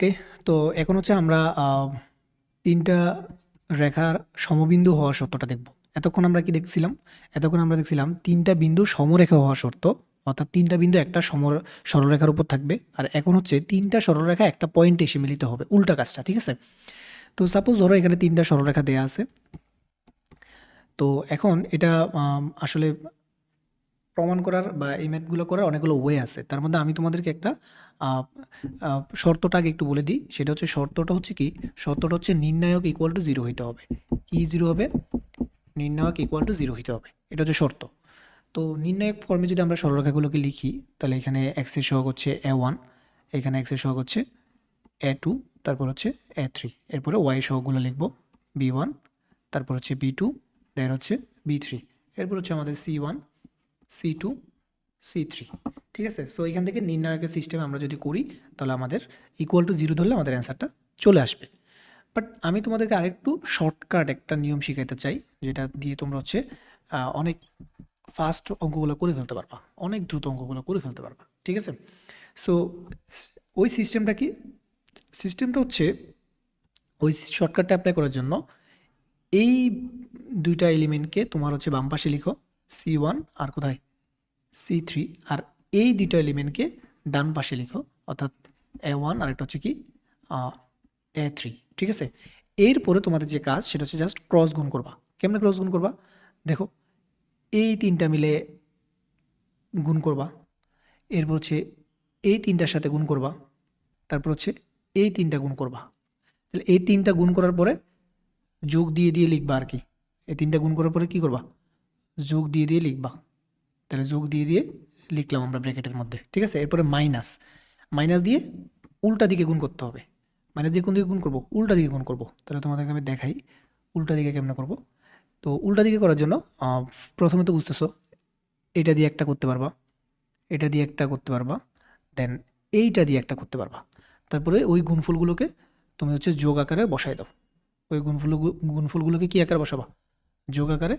ওকে, তো এখন হচ্ছে আমরা ৩টা রেখার সমবিন্দু হওয়া শর্তটা দেখব। এতক্ষণ আমরা কি দেখছিলাম? এতক্ষণ আমরা দেখছিলাম ৩টা বিন্দু সমরেখা হওয়া শর্ত, অর্থাৎ ৩টা বিন্দু একটা সরলরেখার উপর থাকবে। আর এখন হচ্ছে ৩টা সরলরেখা একটা পয়েন্টে এসে মিলিত হবে, উল্টা কাজটা, ঠিক আছে? তো সাপোজ ধরো এখানে ৩টা সরলরেখা দেয়া আছে। তো এখন এটা আসলে প্রমাণ করার বা এই ম্যাথগুলো করার অনেকগুলো ওয়ে আছে। তার মধ্যে আমি তোমাদেরকে একটা শর্তটা আগে একটু বলে দিই। সেটা হচ্ছে শর্তটা হচ্ছে কি? শর্তটা হচ্ছে নির্ণায়ক ইকুয়াল টু 0 হইতে হবে। কি 0 হবে? নির্ণায়ক ইকুয়াল টু 0 হইতে হবে। এটা হচ্ছে শর্ত। তো নির্ণায়ক ফর্মে যদি আমরা সরলরেখাগুলোকে লিখি, তাহলে এখানে x এর সহগ হচ্ছে a1, এখানে x এর সহগ হচ্ছে a2, তারপর হচ্ছে a3, এরপরে y এর সহগগুলো লিখব b1, তারপর হচ্ছে b2, দেন হচ্ছে b3, এরপর হচ্ছে আমাদের c1, c2, c3, ঠিক আছে? সো এখান থেকে নির্ণায়কের সিস্টেম আমরা যদি করি, তাহলে আমাদের ইকুয়াল টু 0 ধরলে আমাদের অ্যান্সারটা চলে আসবে। বাট আমি তোমাদেরকে আরেকটু শর্টকাট একটা নিয়ম শিখাইতে চাই, যেটা দিয়ে তোমরা হচ্ছে অনেক ফাস্ট অঙ্কগুলো করে ফেলতে পারবা, অনেক দ্রুত অঙ্কগুলো করে ফেলতে পারবা, ঠিক আছে? সো ওই সিস্টেমটা কি? সিস্টেমটা হচ্ছে, ওই শর্টকাটটা অ্যাপ্লাই করার জন্য এই দুইটা এলিমেন্টকে তোমার হচ্ছে বাম পাশে লিখো c1 আর কোথায় c3, আর এই দুইটা এলিমেন্টকে ডান পাশে লিখো, অর্থাৎ a1 আর একটা হচ্ছে কি a3, ঠিক আছে? এরপরে তোমাদের যে কাজ সেটা হচ্ছে জাস্ট ক্রস গুণ করবা। কেমনে ক্রস গুণ করবা? দেখো, এই তিনটা মিলে গুণ করবা, এরপর হচ্ছে এই তিনটার সাথে গুণ করবা, তারপর হচ্ছে এই তিনটা গুণ করবা। তাহলে এই তিনটা গুণ করার পরে যোগ দিয়ে দিয়ে লিখবা আর কি। এই তিনটা গুণ করার পরে কি করবা? যোগ দিয়ে দিয়ে লিখবা। তাহলে যোগ দিয়ে দিয়ে লিখলাম আমরা ব্র্যাকেটের মধ্যে, ঠিক আছে? এরপরে মাইনাস, মাইনাস দিয়ে উল্টা দিকে গুণ করতে হবে। মাইনাস দিয়ে কোন দিকে গুণ করবো? উল্টা দিকে গুণ করবো। তাহলে তোমাদেরকে আমি দেখাই উল্টা দিকে কেমনে করবো। তো উল্টা দিকে করার জন্য প্রথমে তো বুঝতেছো, এটা দিয়ে একটা করতে পারবা, এটা দিয়ে একটা করতে পারবা, দেন এইটা দিয়ে একটা করতে পারবা। তারপরে ওই গুণফলগুলোকে তুমি হচ্ছে যোগ আকারে বসাই দাও। ওই গুণফলগুলোকে কি আকারে বসাবা? যোগ আকারে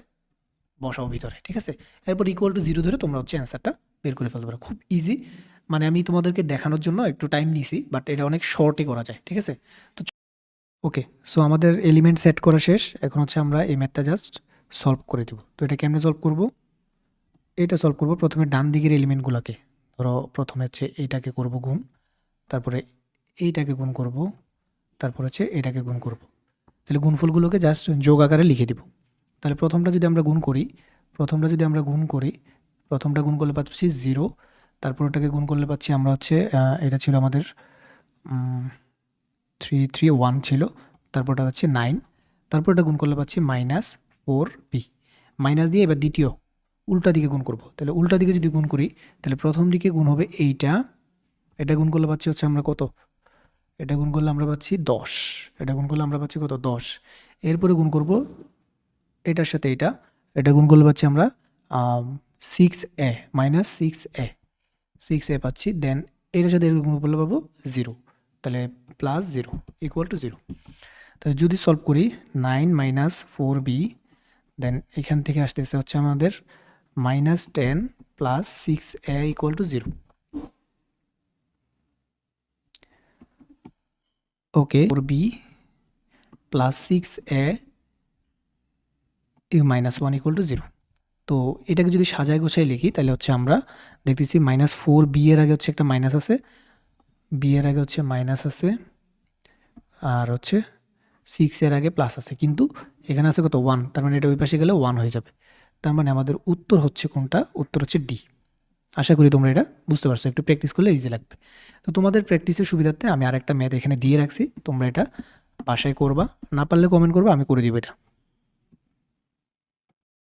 বসাও ভিতরে, ঠিক আছে? এরপর ইকুয়াল টু 0 ধরে তোমরা হচ্ছে অ্যান্সারটা বের করে ফেলতে পারো। খুব ইজি, মানে আমি তোমাদেরকে দেখানোর জন্য একটু টাইম নিয়েছি, বাট এটা অনেক শর্টে করা যায়, ঠিক আছে? তো ওকে, সো আমাদের এলিমেন্ট সেট করা শেষ। এখন হচ্ছে আমরা এই ম্যাথটা জাস্ট সলভ করে দেব। তো এটা কেমনে সলভ করব? এটা সলভ করব প্রথমে ডান দিকের এলিমেন্টগুলোকে, ধরো প্রথমে হচ্ছে এইটাকে করব গুণ, তারপরে এইটাকে গুণ করব, তারপর হচ্ছে এটাকে গুণ করব। তাহলে গুণফলগুলোকে জাস্ট যোগ আকারে লিখে দিব। তাহলে প্রথমটা যদি আমরা গুণ করি, প্রথমটা গুণ করলে পাচ্ছি 0, তারপর ওটাকে গুণ করলে পাচ্ছি আমরা হচ্ছে এটা ছিল আমাদের 3 3 1 ছিল, তারপর ওটা হচ্ছে 9, তারপর এটা গুণ করলে পাচ্ছি -4b। মাইনাস দিয়ে এবার দ্বিতীয় উল্টা দিকে গুণ করব। তাহলে উল্টা দিকে যদি গুণ করি, তাহলে প্রথম দিকে গুণ হবে এইটা, এটা গুণ করলে পাচ্ছি হচ্ছে আমরা কত? এটা গুণ করলে আমরা পাচ্ছি 10, এটা গুণ করলে আমরা পাচ্ছি কত? 10। এরপরে গুণ করব এটার সাথে এটা গুণ করলে পাচ্ছি আমরা 6a, -6a পাচ্ছি। দেন এটার সাথে এরকম গুণ করলে পাবো 0, তাহলে +0 ইকুয়াল টু 0। তাহলে যদি সলভ করি 9 4b, দেন এখান থেকে আসতেছে হচ্ছে আমাদের -10 + 6a equal to 0। Okay, 4b + 6a -1 equal to 0। তো এটাকে যদি সাজায় গোছায় লিখি, তাহলে হচ্ছে আমরা দেখতেছি -4b এর আগে হচ্ছে একটা মাইনাস আছে, b এর আগে হচ্ছে মাইনাস আছে, আর হচ্ছে 6 এর আগে প্লাস আছে, কিন্তু এখানে আছে কত? 1, তার মানে এটা ওই পাশে গেলে 1 হয়ে যাবে। তার মানে আমাদের উত্তর হচ্ছে কোনটা? উত্তর হচ্ছে ডি। আশা করি তোমরা এটা বুঝতে পারছো, একটু প্র্যাকটিস করলে ইজি লাগবে। তো তোমাদের প্র্যাকটিসের সুবিধার্থে আমি আরেকটা ম্যাথ এখানে দিয়ে রাখছি, তোমরা এটা বাসায় করবা, না পারলে কমেন্ট করবা, আমি করে দিব এটা।